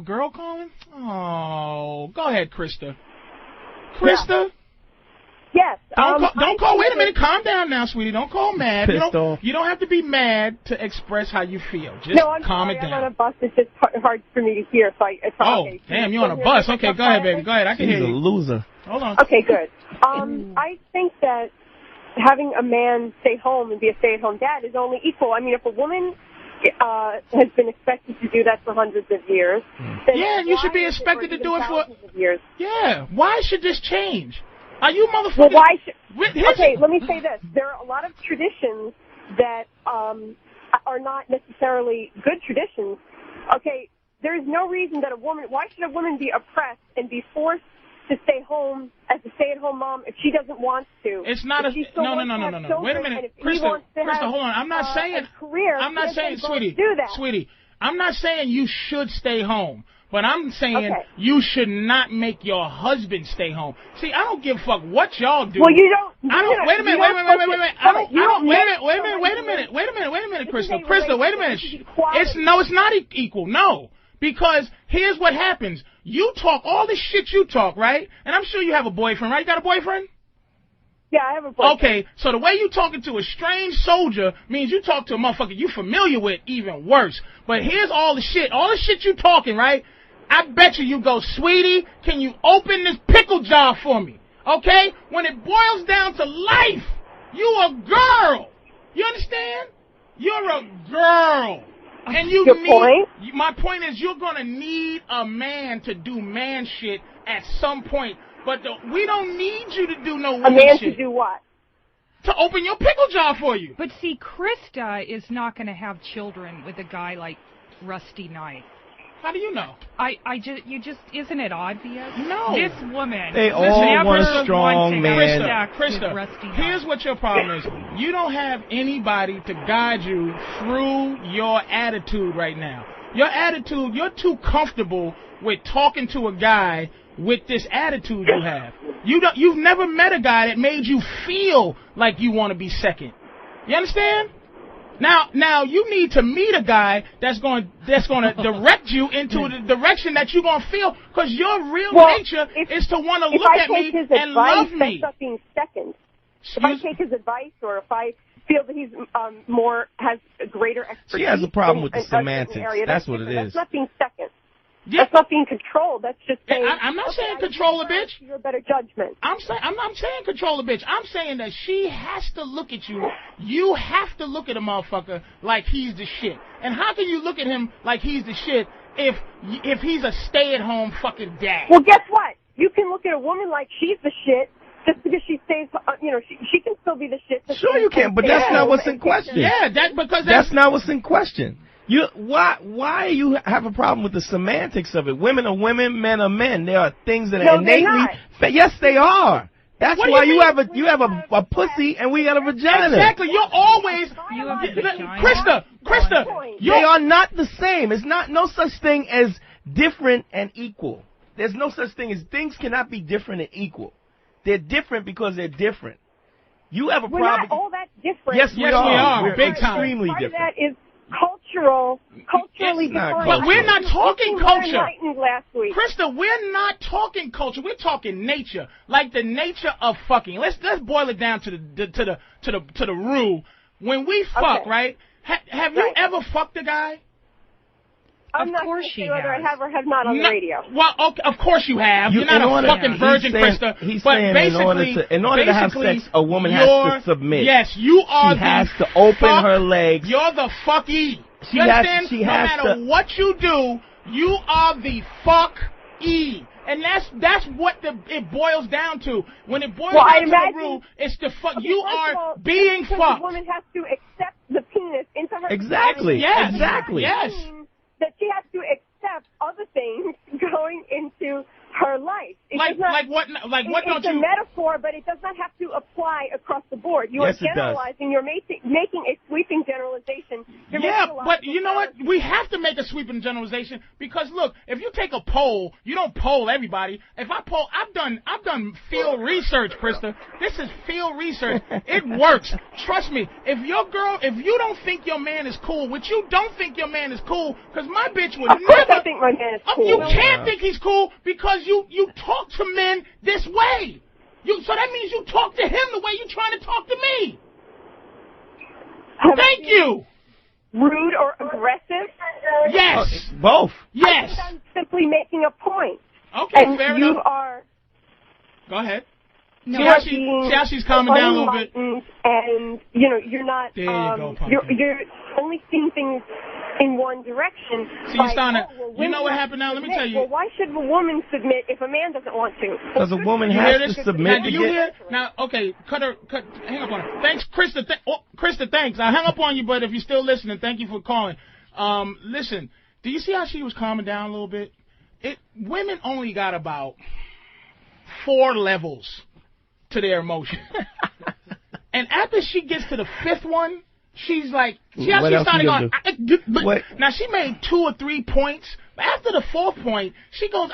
Girl calling? Oh, go ahead, Krista. Krista? Yeah. Yes. Don't call. Wait a minute. Calm down now, sweetie. Don't call mad. You don't have to be mad to express how you feel. Just calm it down. I'm on a bus. It's just hard for me to hear. Okay. Damn, you're on a bus. Okay, go ahead, baby. Go ahead. I can hear you. She's a loser. Hold on. Okay, good. I think that having a man stay home and be a stay-at-home dad is only equal. I mean, if a woman has been expected to do that for hundreds of years, then you should be expected to do it for thousands of years. Yeah. Why should this change? Are you motherfuckers? Well, why should... Okay, let me say this. There are a lot of traditions that are not necessarily good traditions. Okay, there is no reason that why should a woman be oppressed and be forced to stay home as a stay-at-home mom if she doesn't want to? It's not no. Wait a minute, Krista, hold on. I'm not saying, sweetie, I'm not saying you should stay home. But I'm saying you should not make your husband stay home. See, I don't give a fuck what y'all do. Well, you don't. Wait a minute, Krista. Krista, wait a minute. It's not equal. No. Because here's what happens. You talk all this shit you talk, right? And I'm sure you have a boyfriend, right? You got a boyfriend? Yeah, I have a boyfriend. Okay, so the way you talking to a strange soldier means you talk to a motherfucker you familiar with even worse. But here's all the shit you talking, right? I bet you go, sweetie, can you open this pickle jar for me? Okay? When it boils down to life, you a girl. You understand? You're a girl. And you my point is you're going to need a man to do man shit at some point. But we don't need you to do no woman shit. A man to do what? To open your pickle jar for you. But see, Krista is not going to have children with a guy like Rusty Knight. How do you know? Isn't it obvious? No. This woman. They all want a strong man. Krista, here's what your problem is. You don't have anybody to guide you through your attitude right now. Your attitude, you're too comfortable with talking to a guy with this attitude you have. You've never met a guy that made you feel like you want to be second. You understand? Now you need to meet a guy that's going to direct you into the direction that you're going to feel, because your real nature is to want to look at me and love me. That's not being second. If I take his advice, or if I feel that he's has a greater expertise. She has a problem with the semantics. That's what it is. That's not being second. Yeah. That's not being controlled. That's just saying. I'm not saying control a bitch. You're a better judgment. I'm not saying control a bitch. I'm saying that she has to look at you. You have to look at a motherfucker like he's the shit. And how can you look at him like he's the shit if he's a stay-at-home fucking dad? Well, guess what? You can look at a woman like she's the shit just because she stays. She can still be the shit. Sure, you can, but that's not what's in question. Yeah, that's not what's in question. Why you have a problem with the semantics of it? Women are women, men are men. There are things that are innately. Yes, they are. That's why you have a pussy and we got a vagina. Exactly. You're always Krista. They are not the same. It's no such thing as different and equal. There's no such thing as things cannot be different and equal. They're different because they're different. You have a problem. We're not all that different. Yes, we are. We're big time. Extremely different. Part of that is culturally different. But we're not talking culture. Last week. Krista, we're not talking culture. We're talking nature, like the nature of fucking. Let's boil it down to the rule. When we fuck, right? Have you ever fucked a guy? I'm not sure whether I have or have not on the radio. Well, okay, of course you have. You're not a fucking virgin, Krista. He's saying in order to have sex, a woman has to submit. Yes, you are. She has to open her legs. You're the fuck-e. You understand? No matter what you do, you are the fuck-e. And that's what it boils down to. When it boils down to the rule, it's the fuck. Okay, you are being fucked. The woman has to accept the penis into her. Exactly. Yes. Exactly. Yes. That she has to accept other things going into her life. Like It's a metaphor, but it does not have to apply across the board. You are generalizing. You're making a sweeping generalization. But you know what? We have to make a sweeping generalization because look, if you take a poll, you don't poll everybody. If I poll, I've done field research, Krista. This is field research. It works. Trust me. If you don't think your man is cool, which you don't think your man is cool, because my bitch would never. Of course I think my man is cool. You can't think he's cool because you talk to men this way. So that means you talk to him the way you're trying to talk to me. Thank you. Rude or aggressive? Yes. Both. Yes. I think I'm simply making a point. Okay, and fair you enough. are. Go ahead. No, See how she's calming down a little bit. And you're not. There you go, you're only seeing things in one direction. So you're starting to. You know what happened now? Let me tell you. Well, why should a woman submit if a man doesn't want to? Because a woman has to submit. Now, do you hear? Now, okay, hang up on her. Thanks, Krista. Krista, thanks. I hung up on you, but if you're still listening, thank you for calling. Listen, do you see how she was calming down a little bit? Women only got about 4 levels to their emotion. And after she gets to the 5th one, she's like, see how she started going, now she made 2 or 3 points, but after the 4th point, she goes,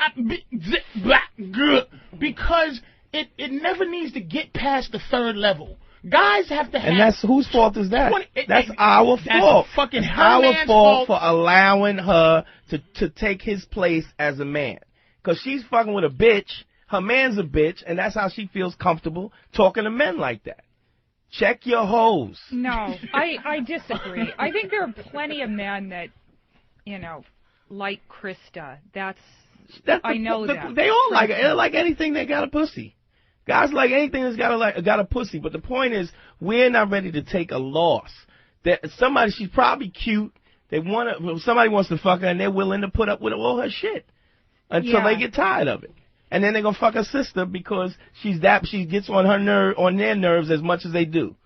because it never needs to get past the 3rd level. Guys have to have... And that's whose fault is that? That's our fault. Fucking it's our fault for allowing her to take his place as a man. Because she's fucking with a bitch. Her man's a bitch, and that's how she feels comfortable talking to men like that. Check your hoes. No, I disagree. I think there are plenty of men that, like Krista. I know that. They all like it. They like anything that got a pussy. Guys like anything that's got a pussy. But the point is, we're not ready to take a loss. She's probably cute. Somebody wants to fuck her, and they're willing to put up with all her shit until they get tired of it. And then they're gonna fuck her sister because she gets on their nerves as much as they do.